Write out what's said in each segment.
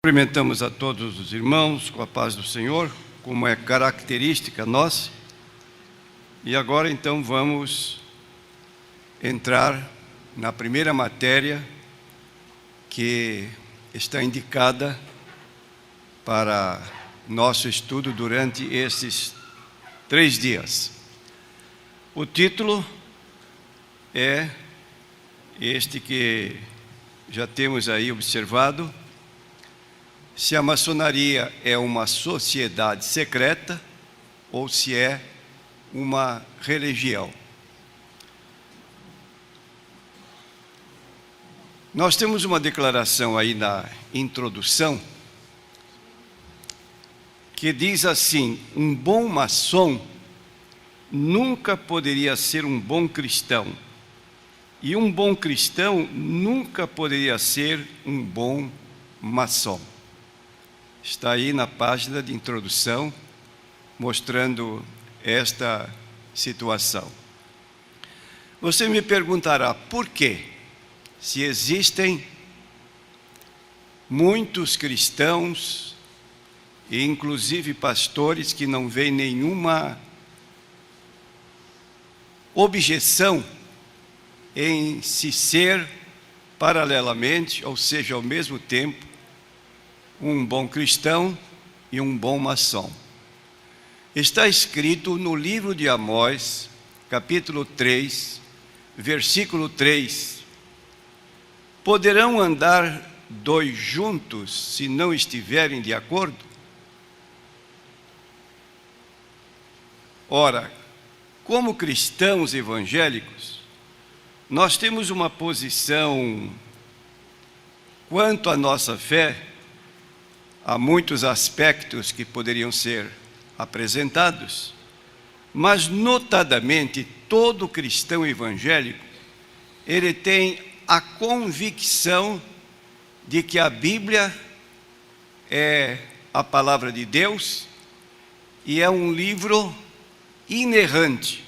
Cumprimentamos a todos os irmãos com a paz do Senhor, como é característica nossa. E agora então vamos entrar na primeira matéria que está indicada para nosso estudo durante esses 3 dias. O título é este que já temos aí observado: se a maçonaria é uma sociedade secreta ou se é uma religião. Nós temos uma declaração aí na introdução que diz assim: um bom maçom nunca poderia ser um bom cristão, e um bom cristão nunca poderia ser um bom maçom. Está aí na página de introdução, mostrando esta situação. Você me perguntará, por quê? Se existem muitos cristãos, e inclusive pastores, que não veem nenhuma objeção em se ser paralelamente, ou seja, ao mesmo tempo, um bom cristão e um bom maçom. Está escrito no livro de Amós, capítulo 3, versículo 3: poderão andar 2 juntos se não estiverem de acordo? Ora, como cristãos evangélicos, nós temos uma posição quanto à nossa fé. Há muitos aspectos que poderiam ser apresentados, mas notadamente todo cristão evangélico, ele tem a convicção de que a Bíblia é a palavra de Deus e é um livro inerrante.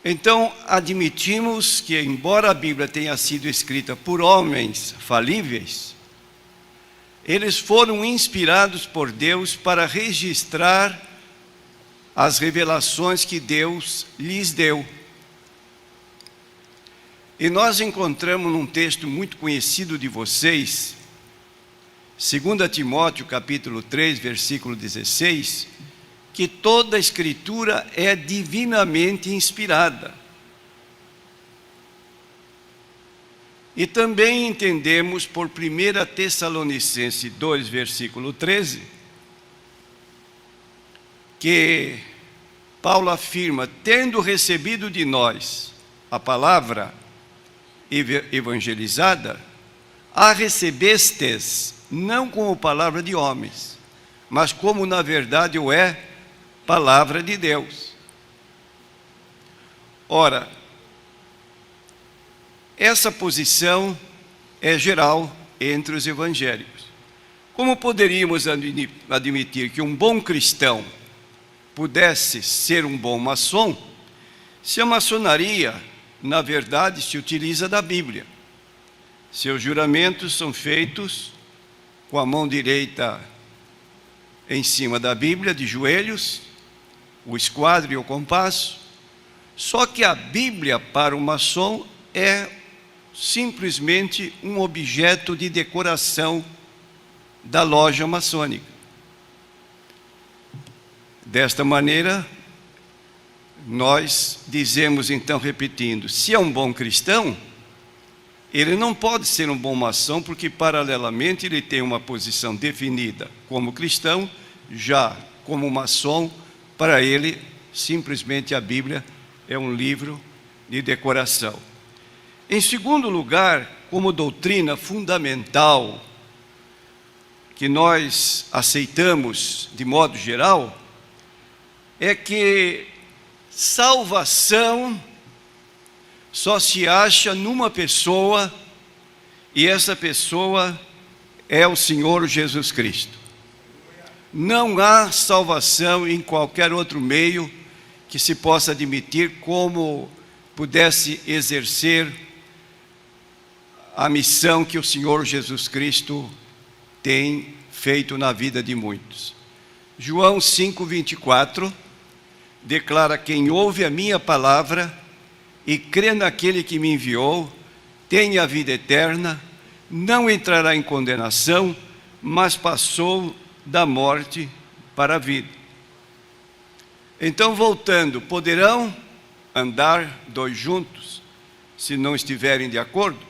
Então, admitimos que, embora a Bíblia tenha sido escrita por homens falíveis, eles foram inspirados por Deus para registrar as revelações que Deus lhes deu. E nós encontramos num texto muito conhecido de vocês, 2 Timóteo capítulo 3, versículo 16, que toda a Escritura é divinamente inspirada. E também entendemos por 1 Tessalonicenses 2, versículo 13, que Paulo afirma: tendo recebido de nós a palavra evangelizada, a recebestes não como palavra de homens, mas como na verdade o é palavra de Deus. Ora, essa posição é geral entre os evangélicos. Como poderíamos admitir que um bom cristão pudesse ser um bom maçom, se a maçonaria, na verdade, se utiliza da Bíblia? Seus juramentos são feitos com a mão direita em cima da Bíblia, de joelhos, o esquadro e o compasso. Só que a Bíblia para o maçom é simplesmente um objeto de decoração da loja maçônica. Desta maneira, nós dizemos então, repetindo: se é um bom cristão, ele não pode ser um bom maçom, porque paralelamente ele tem uma posição definida como cristão. Já como maçom, para ele, simplesmente a Bíblia é um livro de decoração. Em segundo lugar, como doutrina fundamental que nós aceitamos de modo geral, é que salvação só se acha numa pessoa, e essa pessoa é o Senhor Jesus Cristo. Não há salvação em qualquer outro meio que se possa admitir como pudesse exercer a missão que o Senhor Jesus Cristo tem feito na vida de muitos. João 5:24 declara: quem ouve a minha palavra e crê naquele que me enviou, tem a vida eterna, não entrará em condenação, mas passou da morte para a vida. Então, voltando, poderão andar dois juntos se não estiverem de acordo?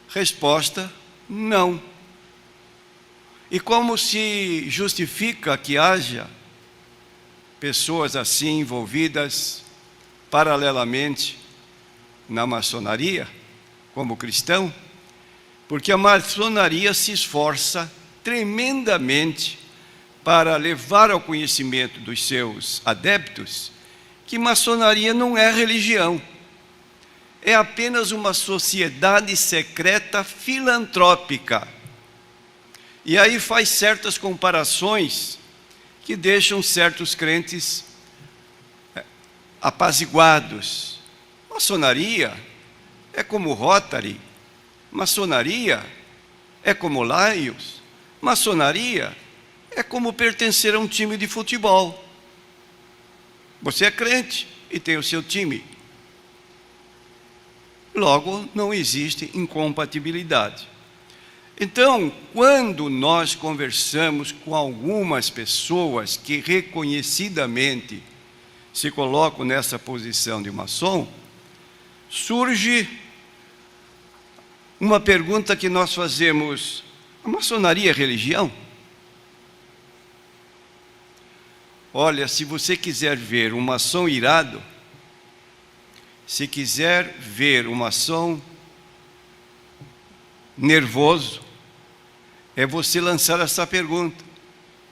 Resposta: não. E como se justifica que haja pessoas assim envolvidas paralelamente na maçonaria, como cristão? Porque a maçonaria se esforça tremendamente para levar ao conhecimento dos seus adeptos que maçonaria não é religião, é apenas uma sociedade secreta filantrópica. E aí faz certas comparações que deixam certos crentes apaziguados. Maçonaria é como Rotary, maçonaria é como Lions, maçonaria é como pertencer a um time de futebol. Você é crente e tem o seu time. Logo, não existe incompatibilidade. Então, quando nós conversamos com algumas pessoas que reconhecidamente se colocam nessa posição de maçom, surge uma pergunta que nós fazemos: a maçonaria é religião? Olha, se você quiser ver um maçom irado, se quiser ver um maçom nervoso, é você lançar essa pergunta,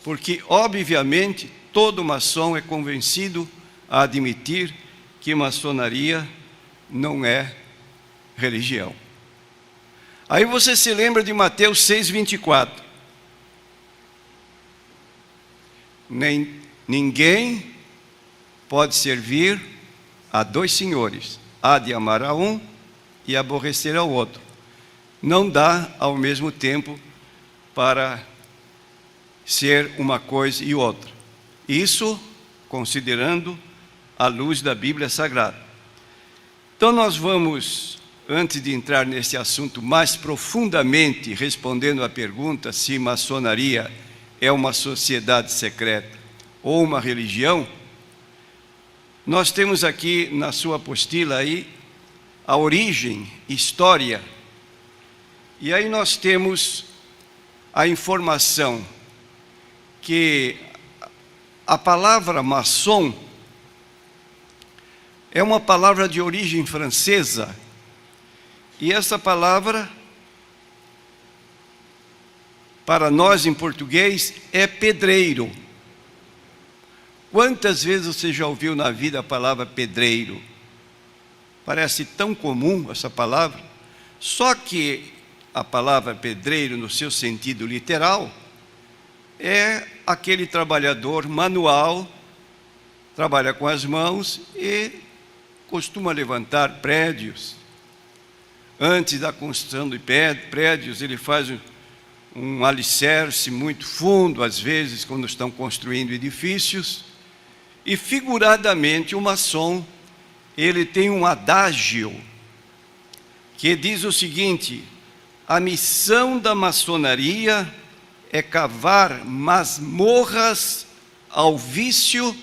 porque obviamente todo maçom é convencido a admitir que maçonaria não é religião. Aí você se lembra de Mateus 6:24. Ninguém pode servir a dois senhores, há de amar a um e aborrecer ao outro. Não dá ao mesmo tempo para ser uma coisa e outra. Isso considerando a luz da Bíblia Sagrada. Então nós vamos, antes de entrar nesse assunto mais profundamente, respondendo à pergunta se maçonaria é uma sociedade secreta ou uma religião, nós temos aqui na sua apostila aí a origem, história. E aí nós temos a informação que a palavra maçom é uma palavra de origem francesa, e essa palavra, para nós em português, é pedreiro. Quantas vezes você já ouviu na vida a palavra pedreiro? Parece tão comum essa palavra, só que a palavra pedreiro, no seu sentido literal, é aquele trabalhador manual, trabalha com as mãos e costuma levantar prédios. Antes da construção de prédios, ele faz um alicerce muito fundo, às vezes, quando estão construindo edifícios. E, figuradamente, o maçom, ele tem um adágio que diz o seguinte: a missão da maçonaria é cavar masmorras ao vício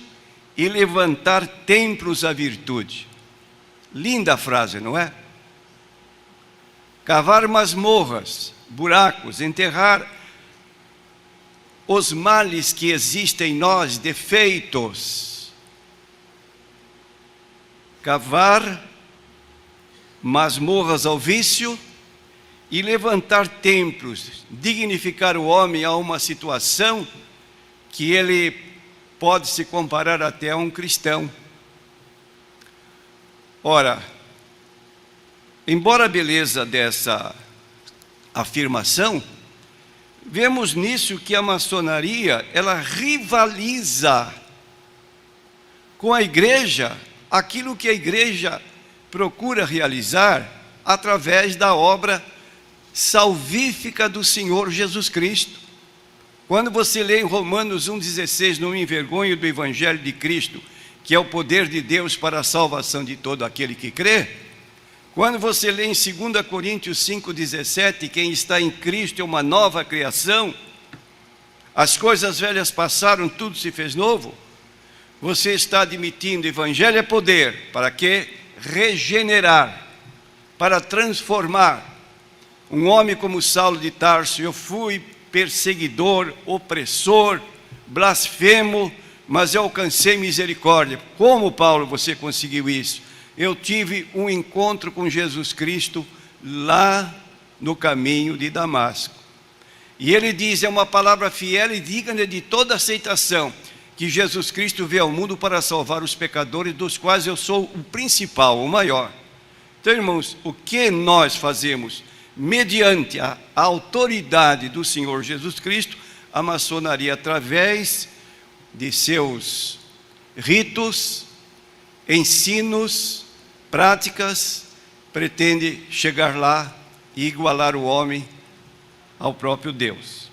e levantar templos à virtude. Linda frase, não é? Cavar masmorras, buracos, enterrar os males que existem em nós, defeitos. Cavar masmorras ao vício e levantar templos, dignificar o homem a uma situação que ele pode se comparar até a um cristão. Ora, embora a beleza dessa afirmação, vemos nisso que a maçonaria, ela rivaliza com a igreja, aquilo que a igreja procura realizar através da obra salvífica do Senhor Jesus Cristo. Quando você lê em Romanos 1,16, não me envergonho do Evangelho de Cristo, que é o poder de Deus para a salvação de todo aquele que crê. Quando você lê em 2 Coríntios 5,17, quem está em Cristo é uma nova criação, as coisas velhas passaram, tudo se fez novo. Você está admitindo, Evangelho é poder, para quê? Regenerar, para transformar. Um homem como Saulo de Tarso, eu fui perseguidor, opressor, blasfemo, mas eu alcancei misericórdia. Como, Paulo, você conseguiu isso? Eu tive um encontro com Jesus Cristo lá no caminho de Damasco. E ele diz, é uma palavra fiel e digna de toda aceitação, que Jesus Cristo veio ao mundo para salvar os pecadores, dos quais eu sou o principal, o maior. Então, irmãos, o que nós fazemos? Mediante a autoridade do Senhor Jesus Cristo, a maçonaria, através de seus ritos, ensinos, práticas, pretende chegar lá e igualar o homem ao próprio Deus.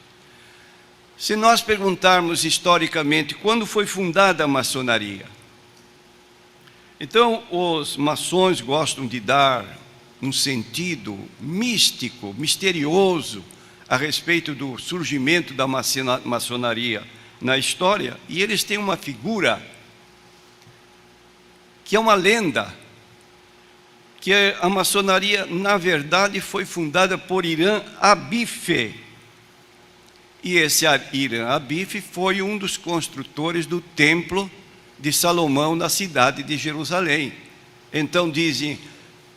Se nós perguntarmos historicamente quando foi fundada a maçonaria, então os maçons gostam de dar um sentido místico, misterioso, a respeito do surgimento da maçonaria na história, e eles têm uma figura que é uma lenda, que a maçonaria, na verdade, foi fundada por Hiram Abife. E esse Hiram Abife foi um dos construtores do templo de Salomão na cidade de Jerusalém. Então dizem,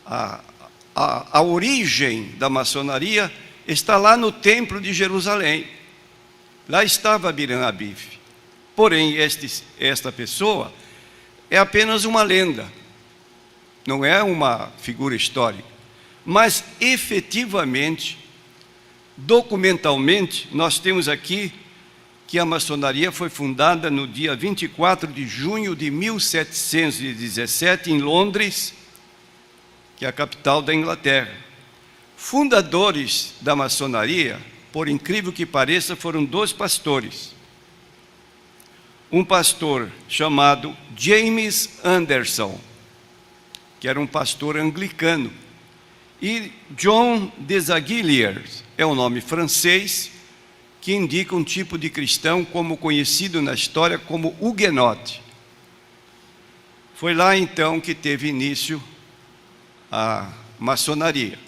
a origem da maçonaria está lá no templo de Jerusalém. Lá estava Hiram Abife. Porém, esta pessoa é apenas uma lenda, não é uma figura histórica. Mas, efetivamente, documentalmente, nós temos aqui que a maçonaria foi fundada no dia 24 de junho de 1717, em Londres, que é a capital da Inglaterra. Fundadores da maçonaria, por incrível que pareça, foram dois pastores. Um pastor chamado James Anderson, que era um pastor anglicano, e John Desaguiliers, é um nome francês, que indica um tipo de cristão como conhecido na história como huguenote. Foi lá então que teve início a maçonaria.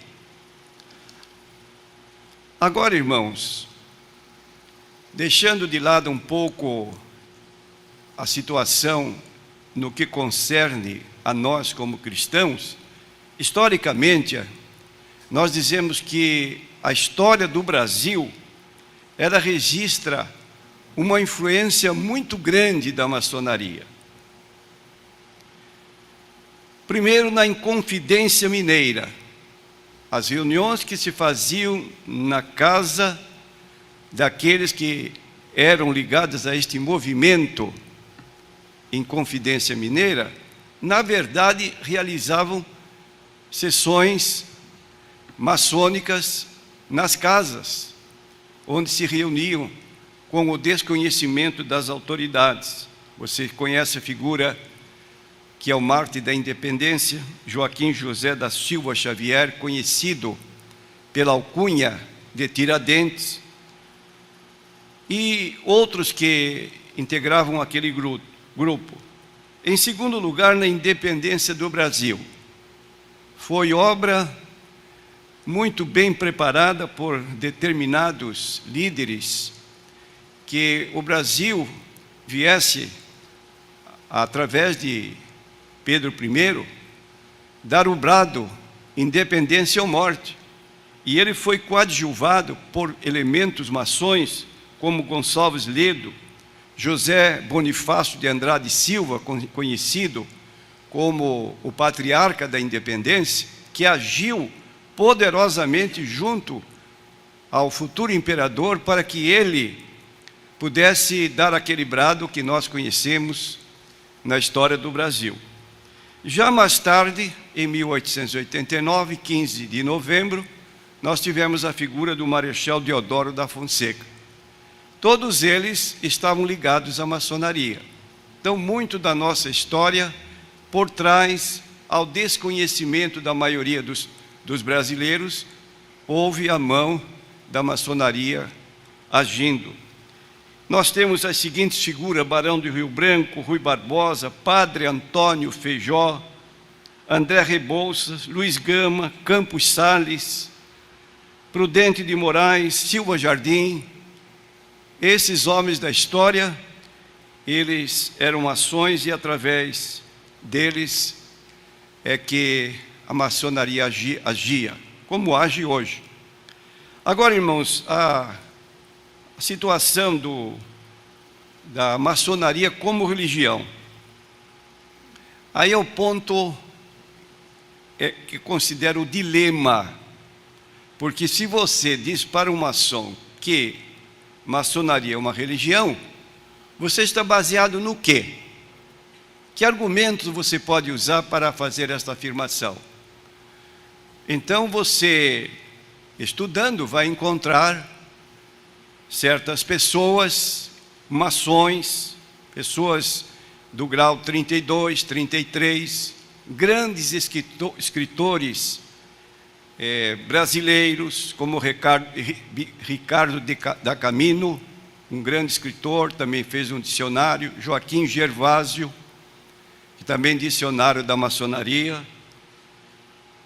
Agora, irmãos, deixando de lado um pouco a situação no que concerne a nós como cristãos, historicamente, nós dizemos que a história do Brasil, ela registra uma influência muito grande da maçonaria. Primeiro, na Inconfidência Mineira, as reuniões que se faziam na casa daqueles que eram ligados a este movimento Inconfidência Mineira, na verdade realizavam sessões maçônicas nas casas, onde se reuniam com o desconhecimento das autoridades. Você conhece a figura que é o mártir da independência, Joaquim José da Silva Xavier, conhecido pela alcunha de Tiradentes, e outros que integravam aquele grupo. Em segundo lugar, na independência do Brasil. Foi obra muito bem preparada por determinados líderes, que o Brasil viesse, através de Pedro I, dar o brado, independência ou morte. E ele foi coadjuvado por elementos maçons, como Gonçalves Ledo, José Bonifácio de Andrade Silva, conhecido como o patriarca da independência, que agiu poderosamente junto ao futuro imperador para que ele pudesse dar aquele brado que nós conhecemos na história do Brasil. Já mais tarde, em 1889, 15 de novembro, nós tivemos a figura do Marechal Deodoro da Fonseca. Todos eles estavam ligados à maçonaria. Então, muito da nossa história, por trás, ao desconhecimento da maioria dos brasileiros, houve a mão da maçonaria agindo. Nós temos as seguintes figuras: Barão do Rio Branco, Rui Barbosa, Padre Antônio Feijó, André Rebouças, Luiz Gama, Campos Sales, Prudente de Moraes, Silva Jardim. Esses homens da história, eles eram maçons, e através deles é que a maçonaria agia, como age hoje. Agora, irmãos, a situação da maçonaria como religião. Aí é o ponto que considero o dilema, porque se você diz para um maçom que maçonaria é uma religião, você está baseado no quê? Que argumentos você pode usar para fazer esta afirmação? Então você, estudando, vai encontrar certas pessoas, maçons, pessoas do grau 32, 33, grandes escritores brasileiros, como Ricardo da Camino, um grande escritor, também fez um dicionário, Joaquim Gervásio, que também é dicionário da maçonaria.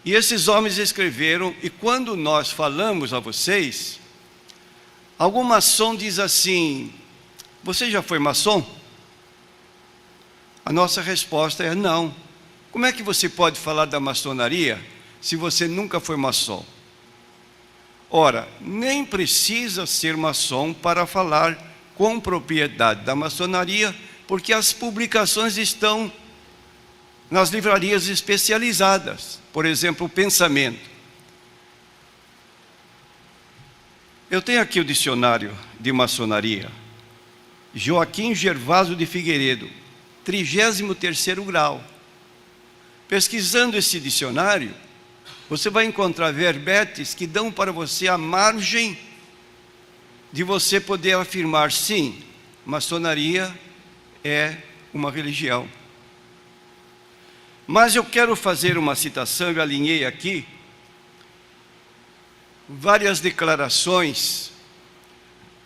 E esses homens escreveram, e quando nós falamos a vocês, algum maçom diz assim: você já foi maçom? A nossa resposta é não. Como é que você pode falar da maçonaria se você nunca foi maçom? Ora, nem precisa ser maçom para falar com propriedade da maçonaria, porque as publicações estão nas livrarias especializadas. Por exemplo, o Pensamento. Eu tenho aqui o dicionário de maçonaria, Joaquim Gervásio de Figueiredo, 33º grau. Pesquisando esse dicionário, você vai encontrar verbetes que dão para você a margem de você poder afirmar: sim, maçonaria é uma religião. Mas eu quero fazer uma citação, eu alinhei aqui várias declarações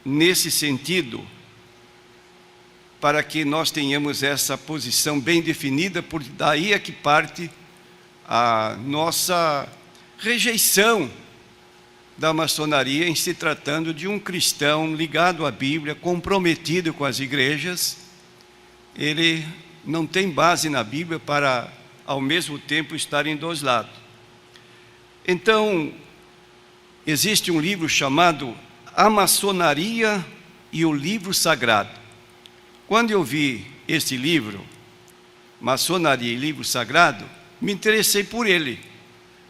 nesse sentido, para que nós tenhamos essa posição bem definida, por daí é que parte a nossa rejeição da maçonaria em se tratando de um cristão ligado à Bíblia, comprometido com as igrejas. Ele não tem base na Bíblia para, ao mesmo tempo, estar em dois lados. Então, existe um livro chamado A Maçonaria e o Livro Sagrado. Quando eu vi esse livro, Maçonaria e Livro Sagrado, me interessei por ele,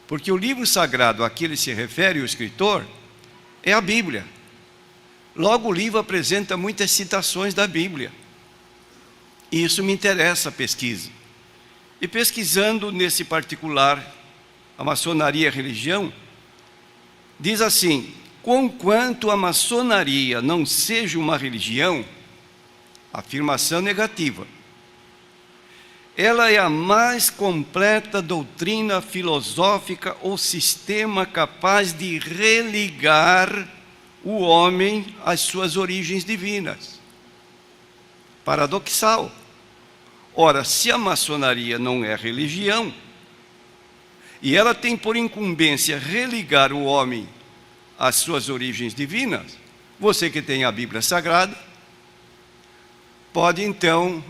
porque o livro sagrado a que ele se refere, o escritor, é a Bíblia. Logo, o livro apresenta muitas citações da Bíblia, e isso me interessa a pesquisa. E pesquisando nesse particular, a maçonaria e a religião, diz assim: conquanto a maçonaria não seja uma religião, afirmação negativa, ela é a mais completa doutrina filosófica ou sistema capaz de religar o homem às suas origens divinas. Paradoxal. Ora, se a maçonaria não é religião, e ela tem por incumbência religar o homem às suas origens divinas, você que tem a Bíblia Sagrada, pode então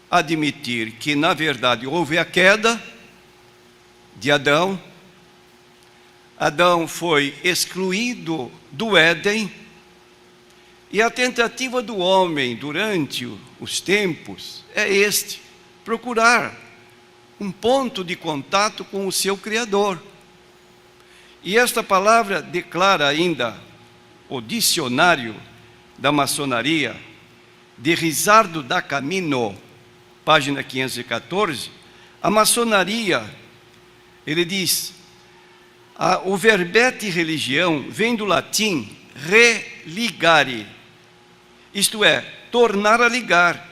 admitir que, na verdade, houve a queda de Adão. Adão foi excluído do Éden, e a tentativa do homem durante os tempos é procurar um ponto de contato com o seu Criador. E esta palavra declara ainda o dicionário da maçonaria, de Risardo da Camino, página 514, A maçonaria, ele diz, o verbete religião vem do latim religare, isto é, tornar a ligar.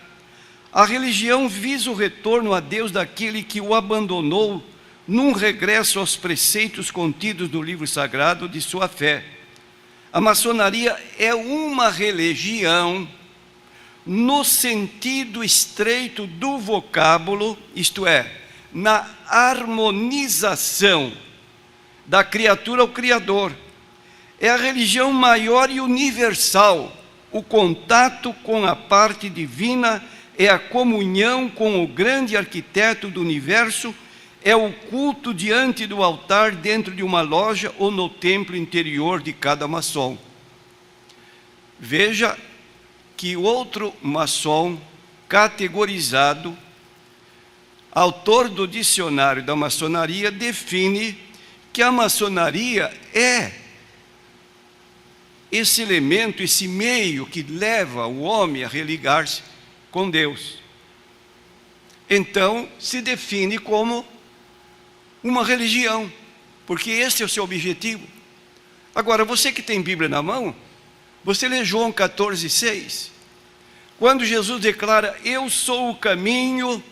A religião visa o retorno a Deus daquele que o abandonou num regresso aos preceitos contidos no livro sagrado de sua fé. A maçonaria é uma religião no sentido estreito do vocábulo, isto é, na harmonização da criatura ao Criador. É a religião maior e universal. O contato com a parte divina é a comunhão com o grande arquiteto do universo, é o culto diante do altar dentro de uma loja ou no templo interior de cada maçom. Veja que outro maçom categorizado, autor do dicionário da maçonaria, define que a maçonaria é esse elemento, esse meio que leva o homem a religar-se com Deus. Então, se define como uma religião, porque esse é o seu objetivo. Agora, você que tem Bíblia na mão, você lê João 14,6, quando Jesus declara: eu sou o caminho,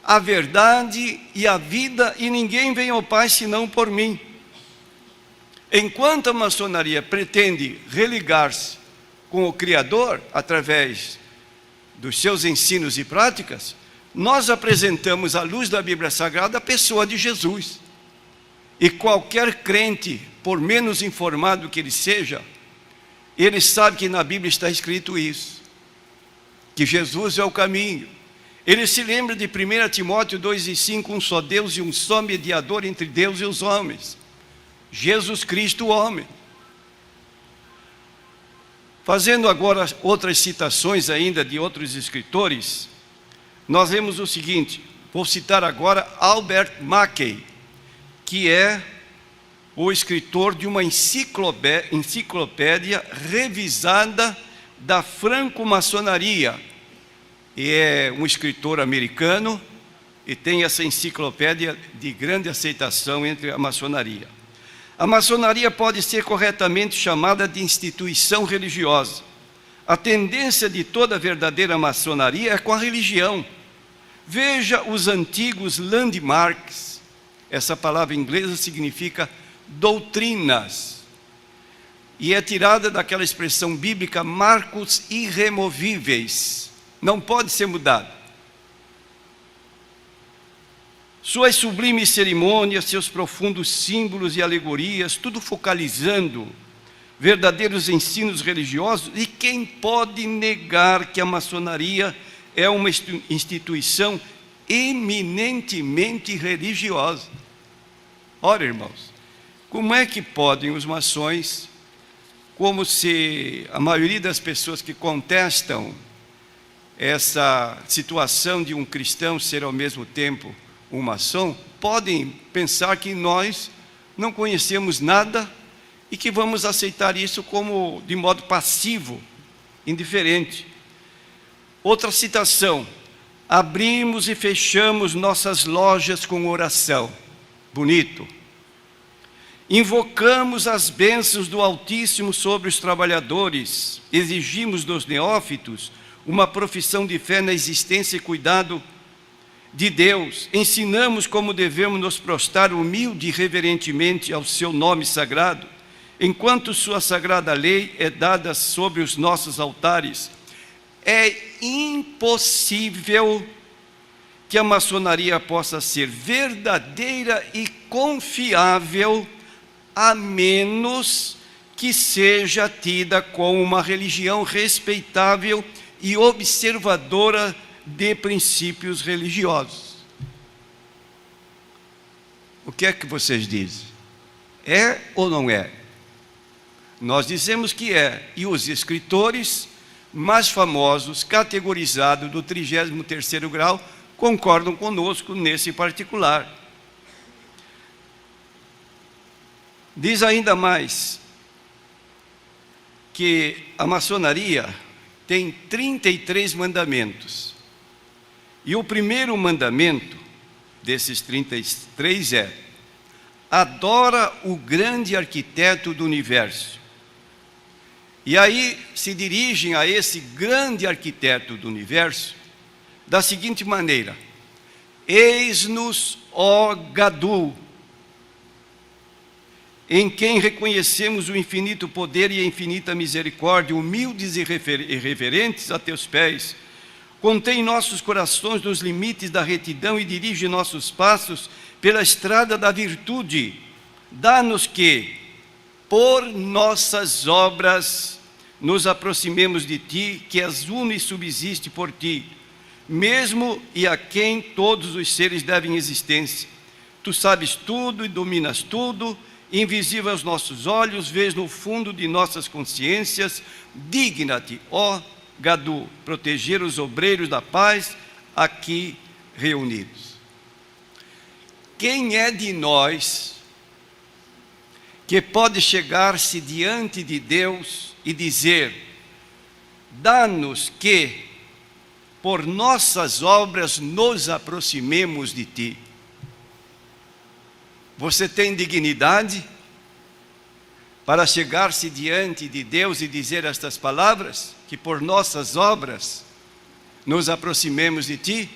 a verdade e a vida, e ninguém vem ao Pai senão por mim. Enquanto a maçonaria pretende religar-se com o Criador através dos seus ensinos e práticas, nós apresentamos à luz da Bíblia Sagrada a pessoa de Jesus. E qualquer crente, por menos informado que ele seja, ele sabe que na Bíblia está escrito isso, que Jesus é o caminho. Ele se lembra de 1 Timóteo 2,5, um só Deus e um só mediador entre Deus e os homens, Jesus Cristo, o homem. Fazendo agora outras citações ainda de outros escritores, nós vemos o seguinte, vou citar agora Albert Mackey, que é o escritor de uma enciclopédia revisada da franco-maçonaria. E é um escritor americano e tem essa enciclopédia de grande aceitação entre a maçonaria. A maçonaria pode ser corretamente chamada de instituição religiosa. A tendência de toda verdadeira maçonaria é com a religião. Veja os antigos landmarks. Essa palavra inglesa significa doutrinas. E é tirada daquela expressão bíblica, marcos irremovíveis. Não pode ser mudado. Suas sublimes cerimônias, seus profundos símbolos e alegorias, tudo focalizando verdadeiros ensinos religiosos. E quem pode negar que a maçonaria é uma instituição eminentemente religiosa? Ora, irmãos, como é que podem os maçons, como se a maioria das pessoas que contestam essa situação de um cristão ser ao mesmo tempo um maçom, podem pensar que nós não conhecemos nada e que vamos aceitar isso como de modo passivo, indiferente. Outra citação: abrimos e fechamos nossas lojas com oração. Bonito. Invocamos as bênçãos do Altíssimo sobre os trabalhadores, exigimos dos neófitos uma profissão de fé na existência e cuidado de Deus, ensinamos como devemos nos prostrar humilde e reverentemente ao seu nome sagrado, enquanto sua sagrada lei é dada sobre os nossos altares. É impossível que a maçonaria possa ser verdadeira e confiável a menos que seja tida como uma religião respeitável e observadora de princípios religiosos. O que é que vocês dizem? É ou não é? Nós dizemos que é, e os escritores mais famosos, categorizados do 33º grau, concordam conosco nesse particular. Diz ainda mais que a maçonaria tem 33 mandamentos. E o primeiro mandamento desses 33 é: adora o grande arquiteto do universo. E aí se dirigem a esse grande arquiteto do universo da seguinte maneira: eis-nos, ó Gadu, em quem reconhecemos o infinito poder e a infinita misericórdia, humildes e reverentes a teus pés. Contém nossos corações nos limites da retidão e dirige nossos passos pela estrada da virtude. Dá-nos que, por nossas obras, nos aproximemos de ti, que és uno e subsiste por ti, mesmo e a quem todos os seres devem existência. Tu sabes tudo e dominas tudo, invisível aos nossos olhos, vês no fundo de nossas consciências. Digna-te, ó Gadu, proteger os obreiros da paz aqui reunidos. Quem é de nós que pode chegar-se diante de Deus e dizer: dá-nos que, por nossas obras, nos aproximemos de ti? Você tem dignidade para chegar-se diante de Deus e dizer estas palavras? Que por nossas obras nos aproximemos de ti?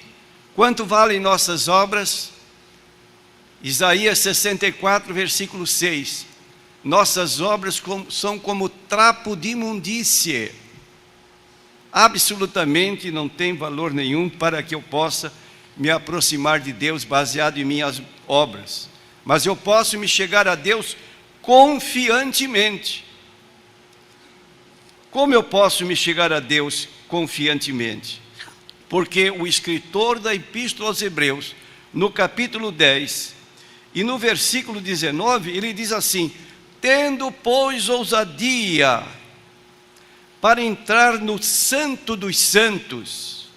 Quanto valem nossas obras? Isaías 64, versículo 6. Nossas obras são como trapo de imundície. Absolutamente não tem valor nenhum para que eu possa me aproximar de Deus baseado em minhas obras. Mas eu posso me chegar a Deus confiantemente. Como eu posso me chegar a Deus confiantemente? Porque o escritor da Epístola aos Hebreus, no capítulo 10 e no versículo 19, ele diz assim: tendo, pois, ousadia para entrar no Santo dos Santos,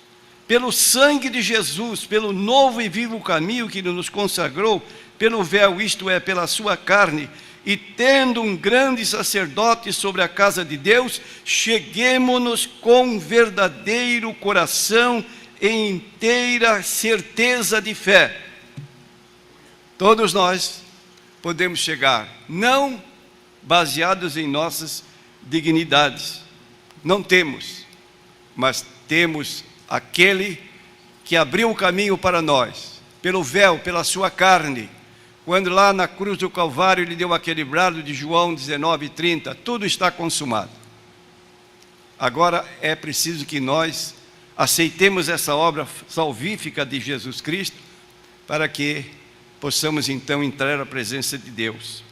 pelo sangue de Jesus, pelo novo e vivo caminho que Ele nos consagrou, pelo véu, isto é, pela sua carne, e tendo um grande sacerdote sobre a casa de Deus, cheguemo-nos com verdadeiro coração e inteira certeza de fé. Todos nós podemos chegar, não baseados em nossas dignidades, não temos, mas temos aquele que abriu o caminho para nós, pelo véu, pela sua carne. Quando lá na cruz do Calvário ele deu aquele brado de João 19:30, tudo está consumado. Agora é preciso que nós aceitemos essa obra salvífica de Jesus Cristo, para que possamos então entrar à presença de Deus.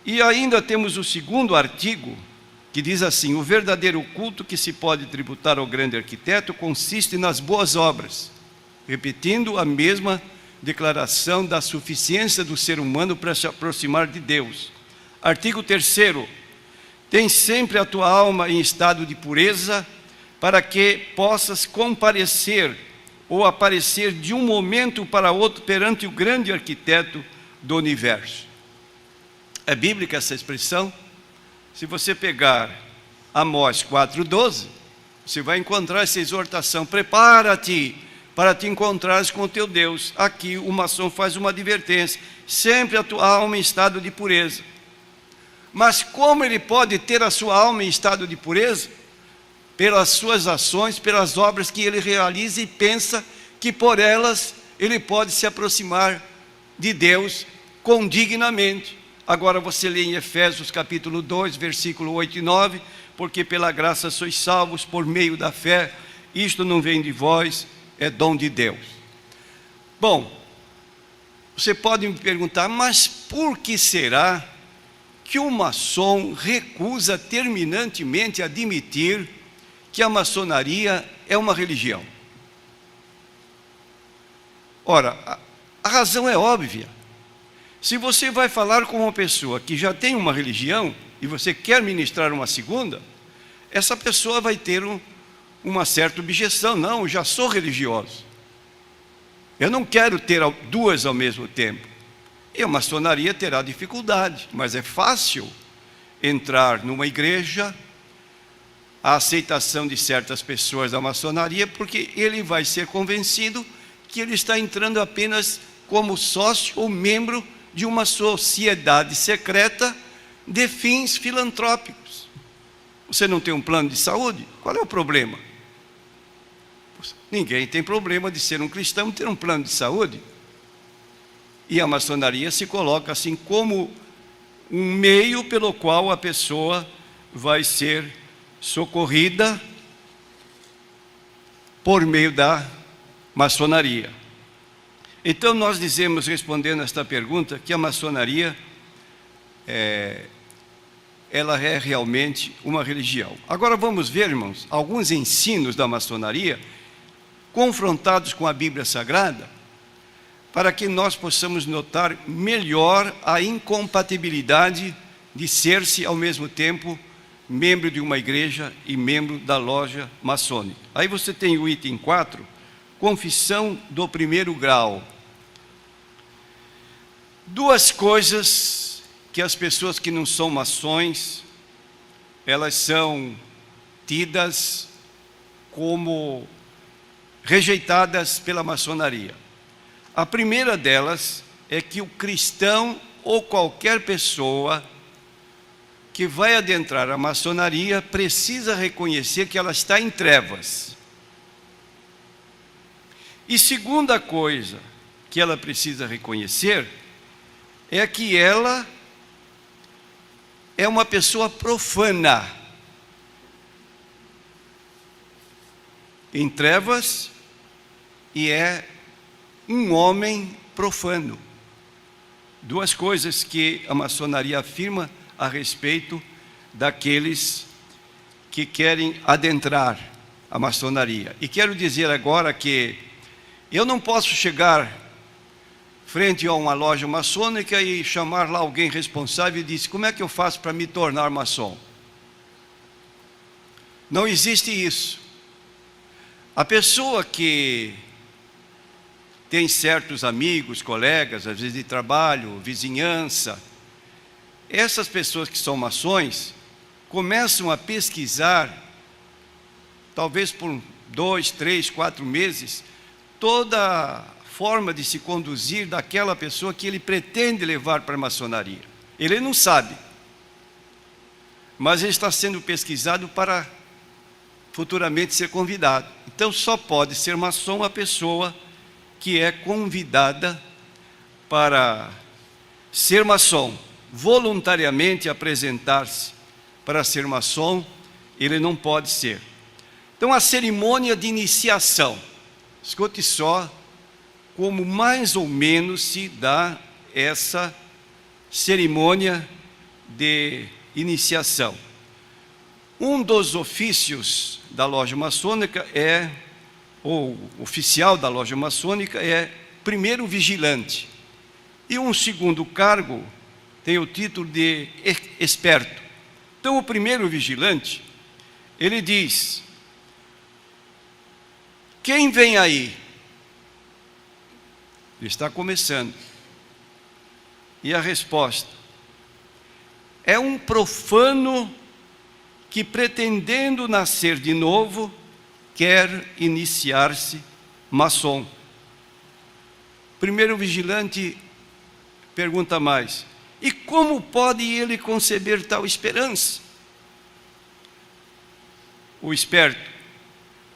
E ainda temos o segundo artigo, que diz assim: o verdadeiro culto que se pode tributar ao grande arquiteto consiste nas boas obras, repetindo a mesma declaração da suficiência do ser humano para se aproximar de Deus. Artigo 3º: tem sempre a tua alma em estado de pureza, para que possas comparecer ou aparecer de um momento para outro perante o grande arquiteto do universo. É bíblica essa expressão? Se você pegar Amós 4:12, você vai encontrar essa exortação: prepara-te para te encontrares com o teu Deus. Aqui o maçom faz uma advertência: sempre a tua alma em estado de pureza. Mas como ele pode ter a sua alma em estado de pureza? Pelas suas ações, pelas obras que ele realiza e pensa que por elas ele pode se aproximar de Deus condignamente. Agora você lê em Efésios capítulo 2, versículo 8 e 9, porque pela graça sois salvos por meio da fé, isto não vem de vós, é dom de Deus. Bom, você pode me perguntar, mas por que será que o maçom recusa terminantemente admitir que a maçonaria é uma religião? Ora, a razão é óbvia. Se você vai falar com uma pessoa que já tem uma religião e você quer ministrar uma segunda, essa pessoa vai ter uma certa objeção. Não, eu já sou religioso, eu não quero ter duas ao mesmo tempo. E a maçonaria terá dificuldade, mas é fácil entrar numa igreja, a aceitação de certas pessoas da maçonaria, porque ele vai ser convencido que ele está entrando apenas como sócio ou membro de uma sociedade secreta de fins filantrópicos. Você não tem um plano de saúde? Qual é o problema? Ninguém tem problema de ser um cristão e ter um plano de saúde. E a maçonaria se coloca assim como um meio pelo qual a pessoa vai ser socorrida por meio da maçonaria. Então nós dizemos, respondendo esta pergunta, que a maçonaria ela é realmente uma religião. Agora vamos ver, irmãos, alguns ensinos da maçonaria confrontados com a Bíblia Sagrada, para que nós possamos notar melhor a incompatibilidade de ser-se ao mesmo tempo membro de uma igreja e membro da loja maçônica. Aí você tem o item 4, confissão do primeiro grau. Duas coisas que as pessoas que não são maçons, elas são tidas como rejeitadas pela maçonaria. A primeira delas é que o cristão ou qualquer pessoa que vai adentrar a maçonaria precisa reconhecer que ela está em trevas. E segunda coisa que ela precisa reconhecer é que ela é uma pessoa profana, em trevas, e é um homem profano. Duas coisas que a maçonaria afirma a respeito daqueles que querem adentrar a maçonaria. E quero dizer agora que eu não posso chegar frente a uma loja maçônica e chamar lá alguém responsável e dizer: como é que eu faço para me tornar maçom? Não existe isso. A pessoa que tem certos amigos, colegas, às vezes de trabalho, vizinhança, essas pessoas que são maçons começam a pesquisar, talvez por 2, 3, 4 meses, toda a forma de se conduzir daquela pessoa que ele pretende levar para a maçonaria. Ele não sabe, mas ele está sendo pesquisado para futuramente ser convidado. Então só pode ser maçom a pessoa que é convidada para ser maçom, voluntariamente apresentar-se para ser maçom, ele não pode ser. Então a cerimônia de iniciação, escute só como mais ou menos se dá essa cerimônia de iniciação. Um dos ofícios da loja maçônica ou oficial da loja maçônica é primeiro vigilante. E um segundo cargo tem o título de esperto. Então o primeiro vigilante, ele diz: quem vem aí? Ele está começando. E a resposta: é um profano que, pretendendo nascer de novo, quer iniciar-se maçom. Primeiro vigilante pergunta mais: e como pode ele conceber tal esperança? O esperto: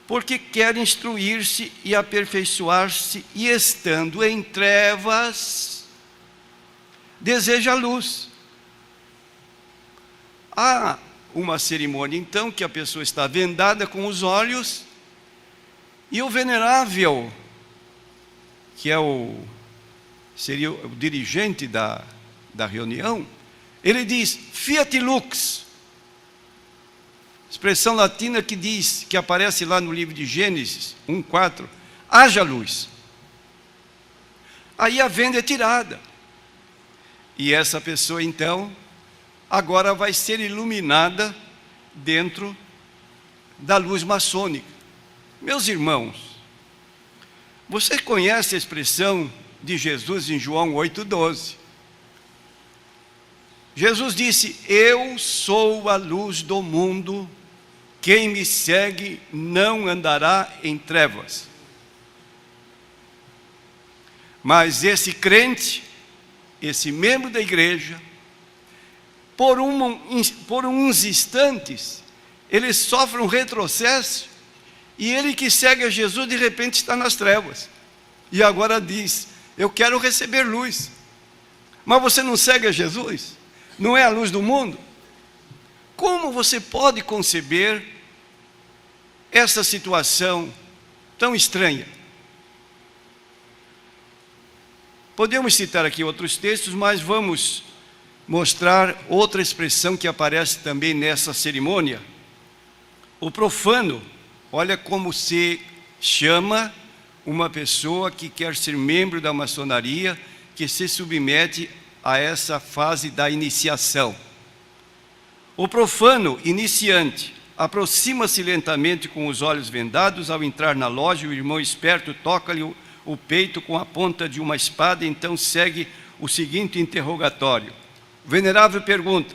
porque quer instruir-se e aperfeiçoar-se, e estando em trevas, deseja a luz. Há uma cerimônia, então, que a pessoa está vendada com os olhos, e o venerável, que seria o dirigente da reunião, ele diz: fiat lux, expressão latina que aparece lá no livro de Gênesis 1:4, haja luz. Aí a venda é tirada, e essa pessoa então agora vai ser iluminada dentro da luz maçônica. Meus irmãos, você conhece a expressão de Jesus em João 8:12? Jesus disse: eu sou a luz do mundo, quem me segue não andará em trevas. Mas esse crente, esse membro da igreja, por uns instantes, ele sofre um retrocesso, e ele que segue a Jesus, de repente está nas trevas, e agora diz: eu quero receber luz. Mas você não segue a Jesus? Não é a luz do mundo? Como você pode conceber essa situação tão estranha? Podemos citar aqui outros textos, mas vamos mostrar outra expressão que aparece também nessa cerimônia. O profano, olha como se chama uma pessoa que quer ser membro da maçonaria, que se submete a essa fase da iniciação. O profano iniciante aproxima-se lentamente com os olhos vendados. Ao entrar na loja, o irmão esperto toca-lhe o peito com a ponta de uma espada, então segue o seguinte interrogatório. O venerável pergunta: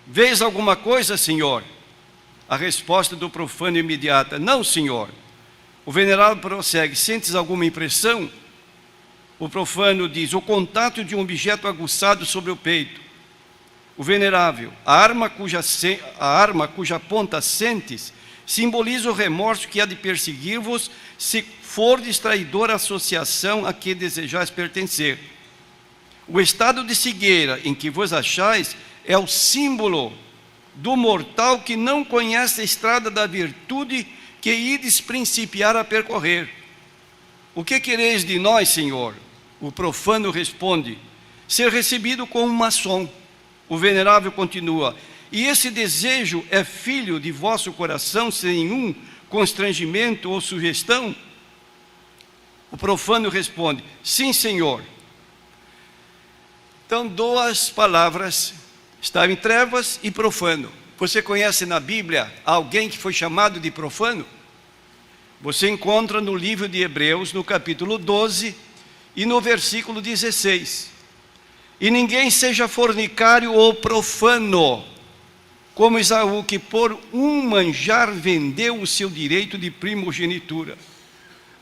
vês alguma coisa, senhor? A resposta do profano imediata: não, senhor. O venerável prossegue: sentes alguma impressão? O profano diz: o contato de um objeto aguçado sobre o peito. O venerável: a arma cuja ponta sentes simboliza o remorso que há de perseguir-vos se fordes traidor à associação a que desejais pertencer. O estado de cegueira em que vos achais é o símbolo do mortal que não conhece a estrada da virtude que ides principiar a percorrer. O que quereis de nós, Senhor? O profano responde: ser recebido como maçom. O venerável continua: e esse desejo é filho de vosso coração, sem nenhum constrangimento ou sugestão? O profano responde: sim, Senhor. Então, duas palavras: estava em trevas e profano. Você conhece na Bíblia alguém que foi chamado de profano? Você encontra no livro de Hebreus, no capítulo 12 e no versículo 16. E ninguém seja fornicário ou profano, como Esaú, que por um manjar vendeu o seu direito de primogenitura.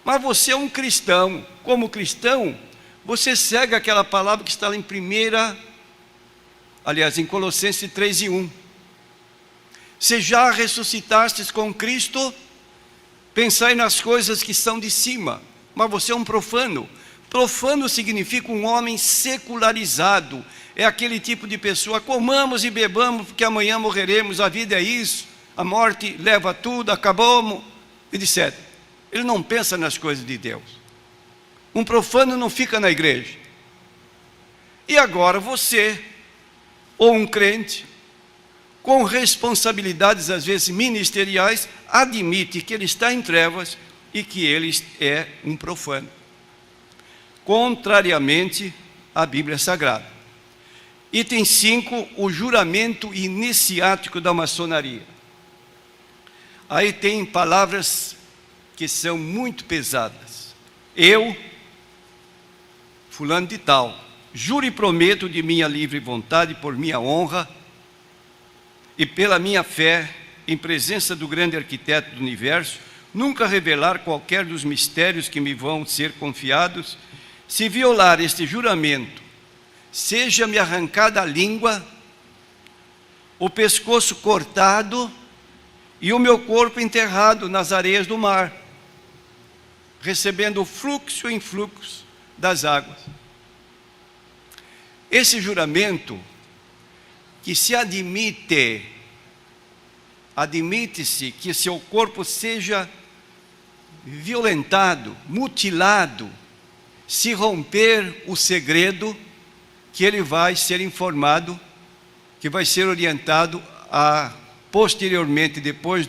Mas você é um cristão. Como cristão, você segue aquela palavra que está lá em em Colossenses 3:1. Se já ressuscitastes com Cristo, pensai nas coisas que são de cima. Mas você é um profano. Profano significa um homem secularizado. É aquele tipo de pessoa: comamos e bebamos porque amanhã morreremos, a vida é isso, a morte leva tudo, acabamos, etc. Ele não pensa nas coisas de Deus. Um profano não fica na igreja. E agora você, ou um crente, com responsabilidades às vezes ministeriais, admite que ele está em trevas e que ele é um profano, contrariamente à Bíblia Sagrada. Item 5, o juramento iniciático da maçonaria. Aí tem palavras que são muito pesadas. Eu, fulano de tal, juro e prometo de minha livre vontade, por minha honra e pela minha fé, em presença do grande arquiteto do universo, nunca revelar qualquer dos mistérios que me vão ser confiados. Se violar este juramento, seja-me arrancada a língua, o pescoço cortado e o meu corpo enterrado nas areias do mar, recebendo o fluxo e influxo das águas. Esse juramento, que se admite-se que seu corpo seja violentado, mutilado, se romper o segredo, que ele vai ser informado, que vai ser orientado a, posteriormente, depois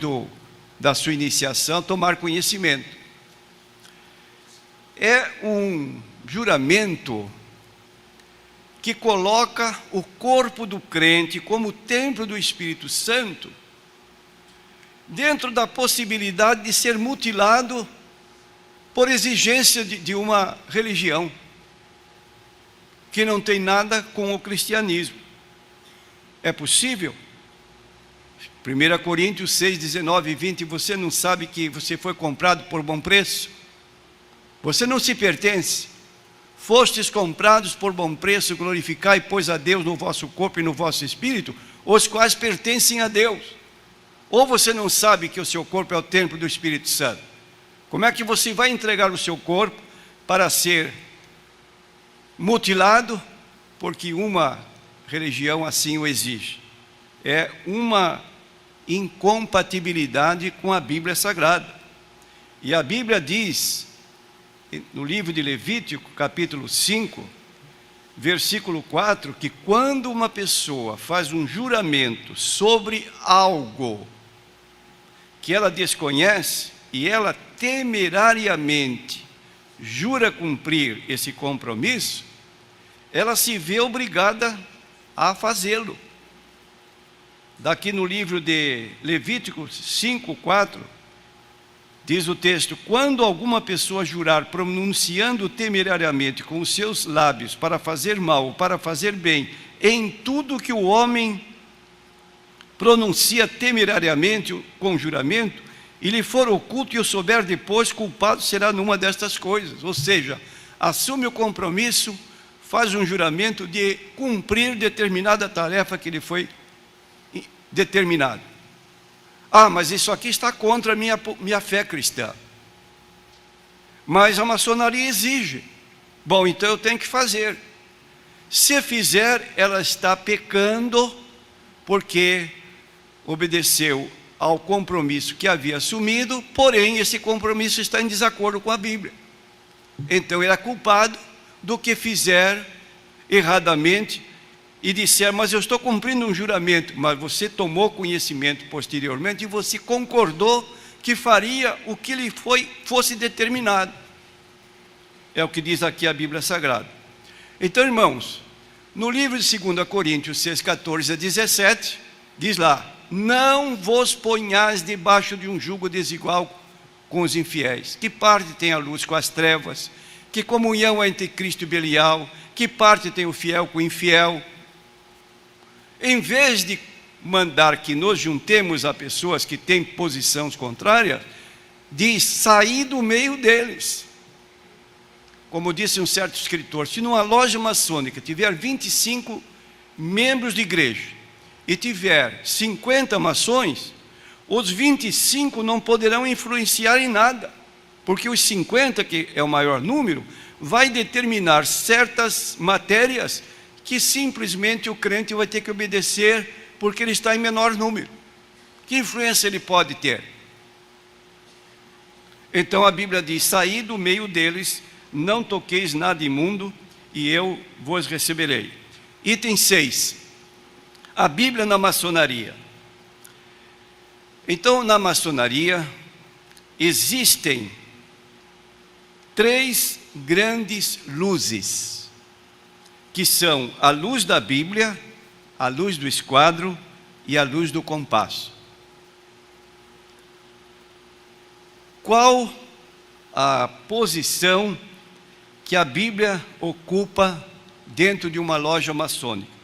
da sua iniciação, tomar conhecimento. É um juramento que coloca o corpo do crente como templo do Espírito Santo dentro da possibilidade de ser mutilado por exigência de uma religião que não tem nada com o cristianismo. É possível? 1 Coríntios 6, 19 e 20, você não sabe que você foi comprado por bom preço? Você não se pertence. fostes comprados por bom preço, glorificai, pois, a Deus no vosso corpo e no vosso espírito, os quais pertencem a Deus. Ou você não sabe que o seu corpo é o templo do Espírito Santo? Como é que você vai entregar o seu corpo para ser mutilado? Porque uma religião assim o exige. É uma incompatibilidade com a Bíblia Sagrada. E a Bíblia diz, no livro de Levítico, capítulo 5, versículo 4, que quando uma pessoa faz um juramento sobre algo que ela desconhece e ela temerariamente jura cumprir esse compromisso, ela se vê obrigada a fazê-lo. Daqui no livro de Levítico 5:4, diz o texto: quando alguma pessoa jurar pronunciando temerariamente com os seus lábios para fazer mal ou para fazer bem, em tudo que o homem pronuncia temerariamente com juramento, e lhe for oculto e o souber depois, culpado será numa destas coisas. Ou seja, assume o compromisso, faz um juramento de cumprir determinada tarefa que lhe foi determinada. Ah, mas isso aqui está contra a minha fé cristã. Mas a maçonaria exige. Bom, então eu tenho que fazer. Se fizer, ela está pecando, porque obedeceu ao compromisso que havia assumido, porém esse compromisso está em desacordo com a Bíblia. Então ele é culpado do que fizer erradamente e disser: mas eu estou cumprindo um juramento. Mas você tomou conhecimento posteriormente e você concordou que faria o que lhe fosse determinado. É o que diz aqui a Bíblia Sagrada. Então, irmãos, no livro de 2 Coríntios 6, 14 a 17, diz lá: não vos ponhais debaixo de um jugo desigual com os infiéis. Que parte tem a luz com as trevas? Que comunhão há entre Cristo e Belial? Que parte tem o fiel com o infiel? Em vez de mandar que nos juntemos a pessoas que têm posições contrárias, diz: sair do meio deles. Como disse um certo escritor, se numa loja maçônica tiver 25 membros de igreja e tiver 50 maçons, os 25 não poderão influenciar em nada, porque os 50, que é o maior número, vai determinar certas matérias que simplesmente o crente vai ter que obedecer, porque ele está em menor número. Que influência ele pode ter? Então a Bíblia diz: saí do meio deles, não toqueis nada imundo, e eu vos receberei. Item 6. A Bíblia na maçonaria. Então, na maçonaria, existem 3 grandes luzes, que são a luz da Bíblia, a luz do esquadro e a luz do compasso. Qual a posição que a Bíblia ocupa dentro de uma loja maçônica?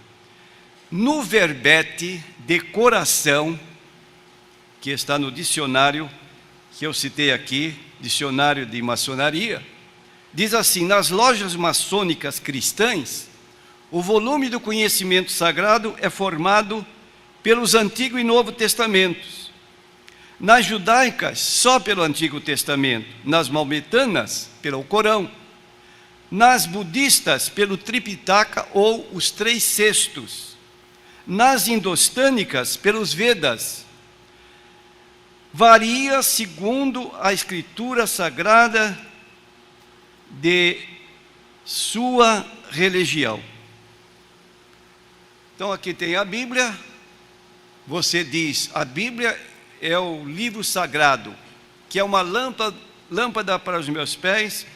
No verbete decoração, que está no dicionário que eu citei aqui, dicionário de maçonaria, diz assim: nas lojas maçônicas cristãs, o volume do conhecimento sagrado é formado pelos Antigo e Novo Testamentos. Nas judaicas, só pelo Antigo Testamento. Nas maometanas, pelo Corão. Nas budistas, pelo Tripitaka ou os 3 cestos. Nas indostânicas, pelos Vedas. Varia segundo a escritura sagrada de sua religião. Então aqui tem a Bíblia. Você diz: a Bíblia é o livro sagrado, que é uma lâmpada para os meus pés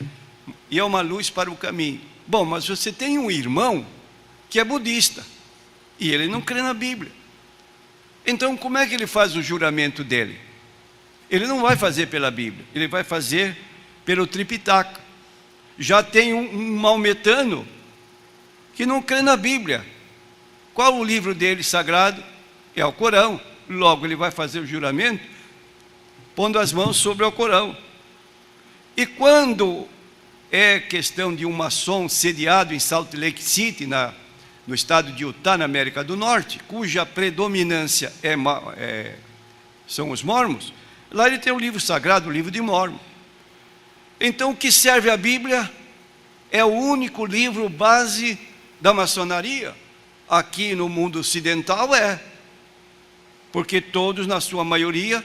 e é uma luz para o caminho. Bom, mas você tem um irmão que é budista e ele não crê na Bíblia. Então como é que ele faz o juramento dele? Ele não vai fazer pela Bíblia, ele vai fazer pelo Tripitaka. Já tem um maometano que não crê na Bíblia. Qual o livro dele sagrado? É o Corão. Logo ele vai fazer o juramento pondo as mãos sobre o Corão. E quando é questão de um maçom sediado em Salt Lake City, no estado de Utah, na América do Norte, cuja predominância são os mormons. Lá ele tem o livro sagrado, o livro de Mórmon. Então, o que serve a Bíblia é o único livro base da maçonaria. Aqui no mundo ocidental porque todos, na sua maioria,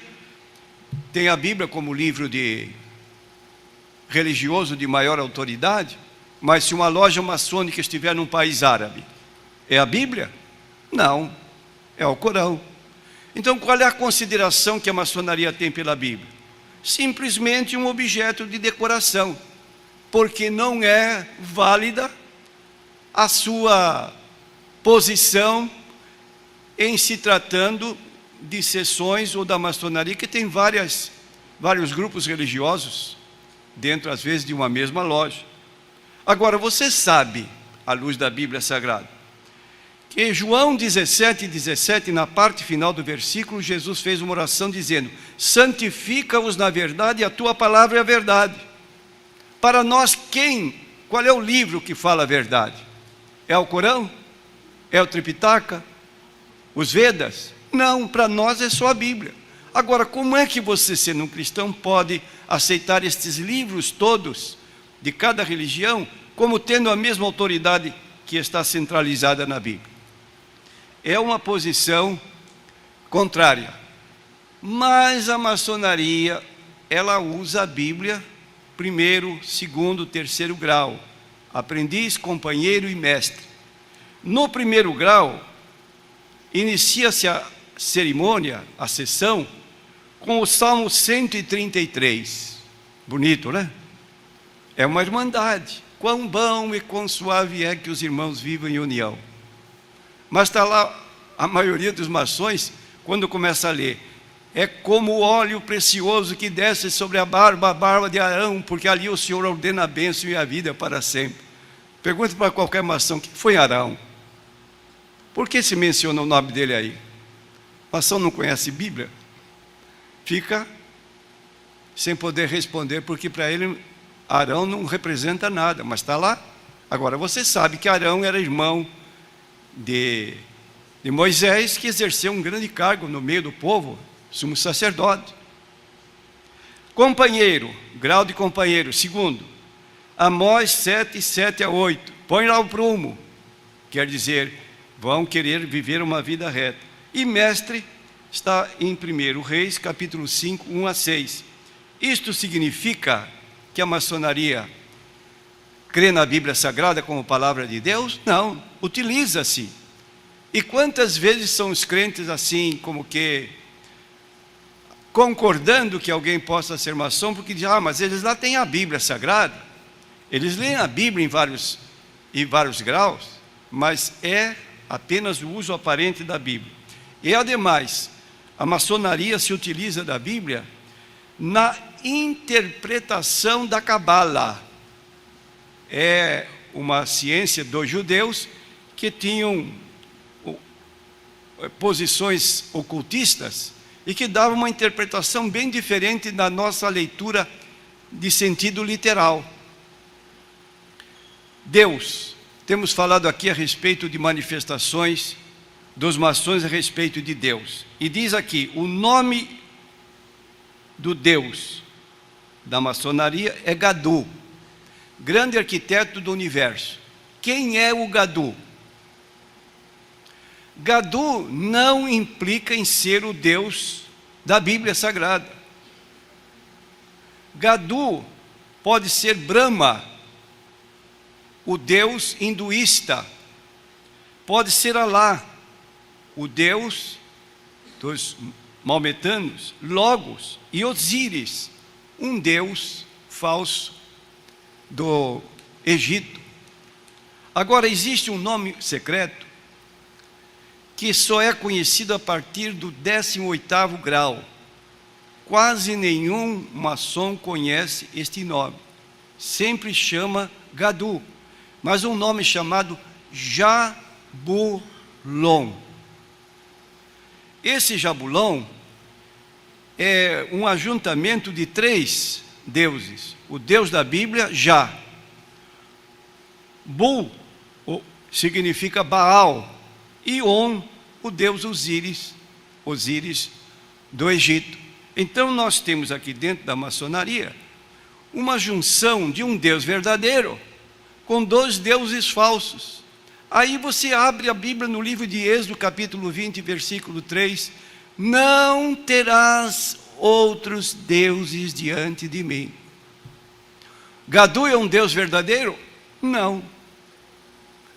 têm a Bíblia como livro religioso de maior autoridade. Mas se uma loja maçônica estiver num país árabe, é a Bíblia? Não, é o Corão. Então, qual é a consideração que a maçonaria tem pela Bíblia? Simplesmente um objeto de decoração, porque não é válida a sua posição em se tratando de seções ou da maçonaria, que tem vários grupos religiosos dentro, às vezes, de uma mesma loja. Agora, você sabe, à luz da Bíblia Sagrada, que João 17:17, na parte final do versículo, Jesus fez uma oração dizendo: santifica-os na verdade, a tua palavra é a verdade. Para nós, qual é o livro que fala a verdade? É o Corão? É o Tripitaka? Os Vedas? Não, para nós é só a Bíblia. Agora, como é que você, sendo um cristão, pode aceitar estes livros todos, de cada religião, como tendo a mesma autoridade que está centralizada na Bíblia? É uma posição contrária. Mas a maçonaria, ela usa a Bíblia primeiro, segundo, terceiro grau, aprendiz, companheiro e mestre. No primeiro grau, inicia-se a cerimônia, a sessão, com o Salmo 133. Bonito, né? É uma irmandade. Quão bom e quão suave é que os irmãos vivam em união. Mas está lá, a maioria dos maçons, quando começa a ler, é como o óleo precioso que desce sobre a barba de Arão, porque ali o Senhor ordena a bênção e a vida para sempre. Pergunta para qualquer maçom: o que foi Arão? Por que se menciona o nome dele aí? O maçom não conhece Bíblia? Fica sem poder responder, porque para ele Arão não representa nada, mas está lá. Agora, você sabe que Arão era irmão de Moisés, que exerceu um grande cargo no meio do povo, sumo sacerdote. Companheiro, grau de companheiro, segundo, Amós 7:7-8, põe lá o prumo, quer dizer, vão querer viver uma vida reta. E mestre está em 1 Reis, capítulo 5, 1-6. Isto significa que a maçonaria crê na Bíblia Sagrada como palavra de Deus? Não, utiliza-se. E quantas vezes são os crentes assim, como que concordando que alguém possa ser maçom, porque dizem: mas eles lá têm a Bíblia Sagrada, eles leem a Bíblia em vários graus, mas é apenas o uso aparente da Bíblia. E ademais, a maçonaria se utiliza da Bíblia na interpretação da Cabala. É uma ciência dos judeus que tinham posições ocultistas e que davam uma interpretação bem diferente da nossa leitura de sentido literal. Deus, temos falado aqui a respeito de manifestações dos maçons a respeito de Deus, e diz aqui: o nome do Deus da maçonaria é Gadu, grande arquiteto do universo. Quem é o Gadu? Gadu não implica em ser o Deus da Bíblia Sagrada. Gadu pode ser Brahma, o Deus hinduísta. Pode ser Alá, o Deus dos maometanos, Logos, e Osíris, um Deus falso do Egito. Agora, existe um nome secreto que só é conhecido a partir do 18º grau. Quase nenhum maçom conhece este nome. Sempre chama Gadu, mas um nome chamado Jabulon. Esse Jabulon é um ajuntamento de 3 deuses. O Deus da Bíblia, Já, Bul significa Baal, e On, o deus Osíris do Egito. Então nós temos aqui dentro da maçonaria uma junção de um Deus verdadeiro com dois deuses falsos. Aí você abre a Bíblia no livro de Êxodo, capítulo 20, versículo 3: não terás outros deuses diante de mim. Gadu é um Deus verdadeiro? Não,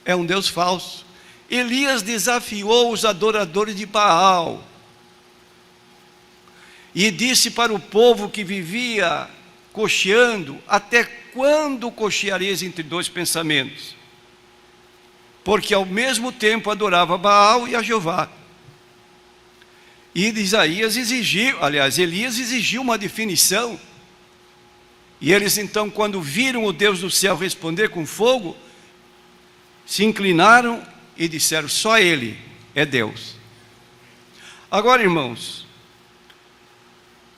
é um Deus falso. Elias desafiou os adoradores de Baal e disse para o povo que vivia cocheando: até quando cocheareis entre dois pensamentos? Porque ao mesmo tempo adorava Baal e a Jeová. E Elias exigiu uma definição. E eles então, quando viram o Deus do céu responder com fogo, se inclinaram e disseram: só Ele é Deus. Agora, irmãos,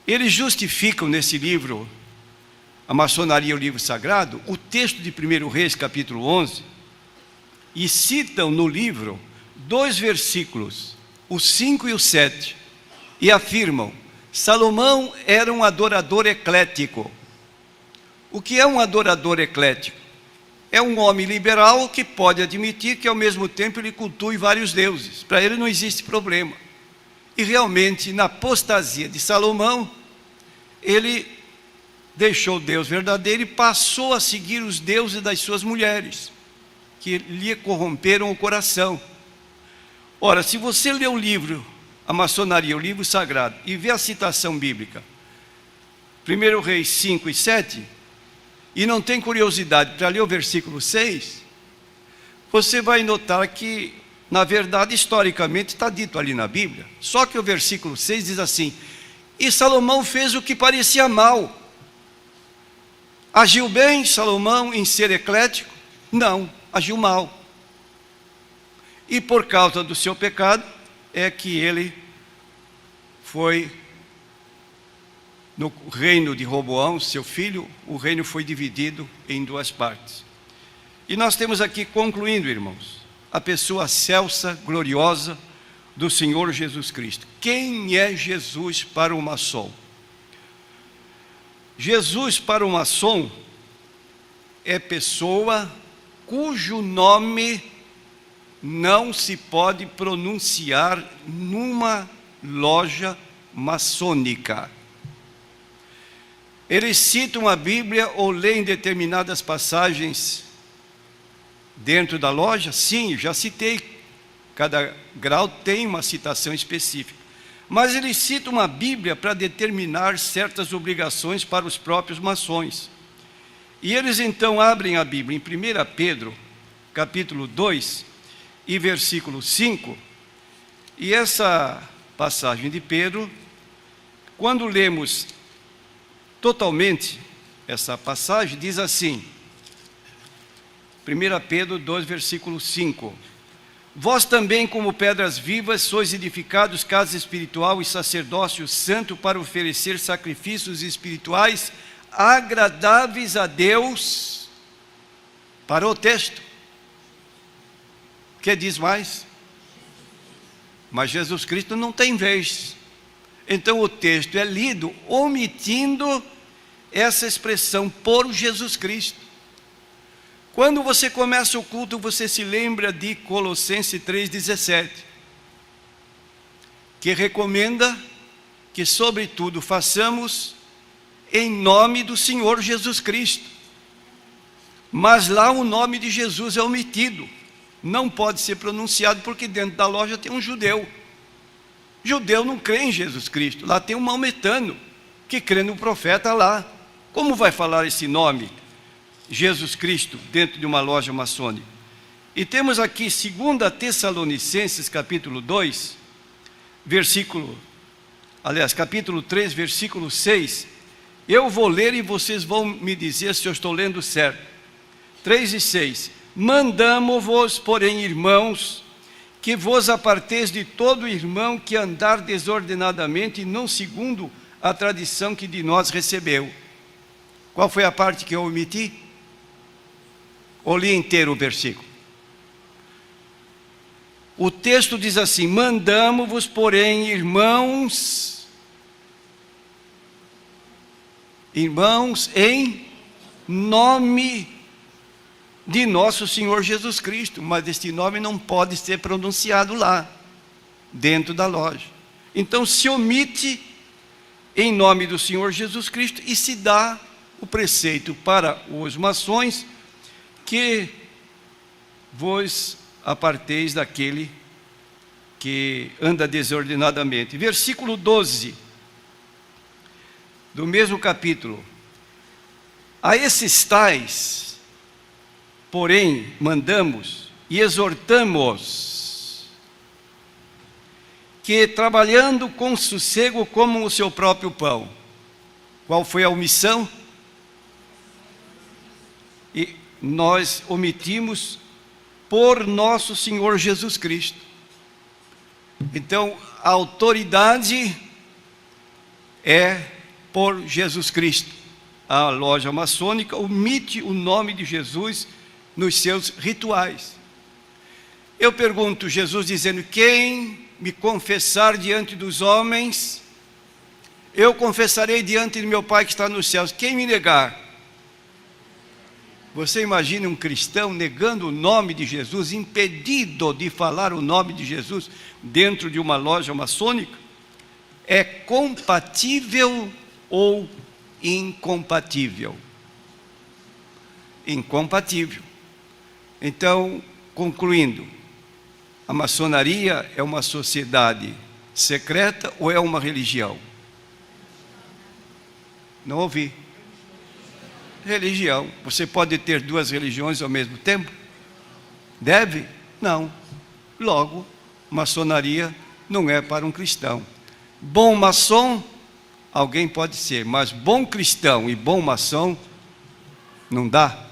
eles justificam nesse livro, a maçonaria, o livro sagrado, o texto de 1 Reis, capítulo 11, e citam no livro 2 versículos, o 5 e o 7, e afirmam: Salomão era um adorador eclético. O que é um adorador eclético? É um homem liberal que pode admitir que ao mesmo tempo ele cultue vários deuses. Para ele não existe problema. E realmente, na apostasia de Salomão, ele deixou Deus verdadeiro e passou a seguir os deuses das suas mulheres, que lhe corromperam o coração. Ora, se você lê o livro, a maçonaria, o livro sagrado, e vê a citação bíblica, 1 Reis 5 e 7, e não tem curiosidade para ler o versículo 6, você vai notar que, na verdade, historicamente está dito ali na Bíblia. Só que o versículo 6 diz assim: e Salomão fez o que parecia mal. Agiu bem Salomão em ser eclético? Não, agiu mal. E por causa do seu pecado é que ele foi, no reino de Roboão, seu filho, o reino foi dividido em 2 partes. E nós temos aqui, concluindo, irmãos, a pessoa excelsa, gloriosa do Senhor Jesus Cristo. Quem é Jesus para o maçom? Jesus para o maçom é pessoa cujo nome não se pode pronunciar numa loja maçônica. Eles citam a Bíblia ou leem determinadas passagens dentro da loja? Sim, já citei. Cada grau tem uma citação específica. Mas eles citam a Bíblia para determinar certas obrigações para os próprios maçons. E eles então abrem a Bíblia em 1 Pedro, capítulo 2, e versículo 5. E essa passagem de Pedro, quando lemos totalmente essa passagem, diz assim, 1 Pedro 2, versículo 5: vós também, como pedras vivas, sois edificados casa espiritual e sacerdócio santo para oferecer sacrifícios espirituais agradáveis a Deus. Parou o texto. O que diz mais? Mas Jesus Cristo não tem vez. Então o texto é lido omitindo essa expressão, por Jesus Cristo. Quando você começa o culto, você se lembra de Colossenses 3,17, que recomenda que, sobretudo, façamos em nome do Senhor Jesus Cristo. Mas lá o nome de Jesus é omitido, não pode ser pronunciado, porque dentro da loja tem um judeu. Judeu não crê em Jesus Cristo, lá tem um maometano que crê no profeta lá. Como vai falar esse nome, Jesus Cristo, dentro de uma loja maçônica? E temos aqui 2 Tessalonicenses, capítulo 2, capítulo 3, versículo 6. Eu vou ler e vocês vão me dizer se eu estou lendo certo. 3 e 6. Mandamo-vos, porém, irmãos, que vos aparteis de todo irmão que andar desordenadamente e não segundo a tradição que de nós recebeu. Qual foi a parte que eu omiti? Ou li inteiro o versículo? O texto diz assim: mandamo-vos, porém, irmãos, em nome de nosso Senhor Jesus Cristo. Mas este nome não pode ser pronunciado lá, dentro da loja. Então se omite em nome do Senhor Jesus Cristo e se dá o preceito para os maçons que vos aparteis daquele que anda desordenadamente. Versículo 12 do mesmo capítulo: a esses tais, porém, mandamos e exortamos que, trabalhando com sossego, comam o seu próprio pão. Qual foi a omissão? E nós omitimos por nosso Senhor Jesus Cristo. Então, a autoridade é por Jesus Cristo. A loja maçônica omite o nome de Jesus nos seus rituais. Eu pergunto, Jesus dizendo: quem me confessar diante dos homens, eu confessarei diante de meu Pai que está nos céus. Quem me negar? Você imagina um cristão negando o nome de Jesus, impedido de falar o nome de Jesus dentro de uma loja maçônica? É compatível ou incompatível? Incompatível. Então, concluindo, a maçonaria é uma sociedade secreta ou é uma religião? Não ouvi. Religião. Você pode ter duas religiões ao mesmo tempo? Deve? Não. Logo, maçonaria não é para um cristão. Bom maçom, alguém pode ser, mas bom cristão e bom maçom, não dá.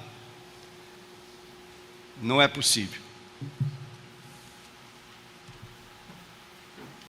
Não é possível.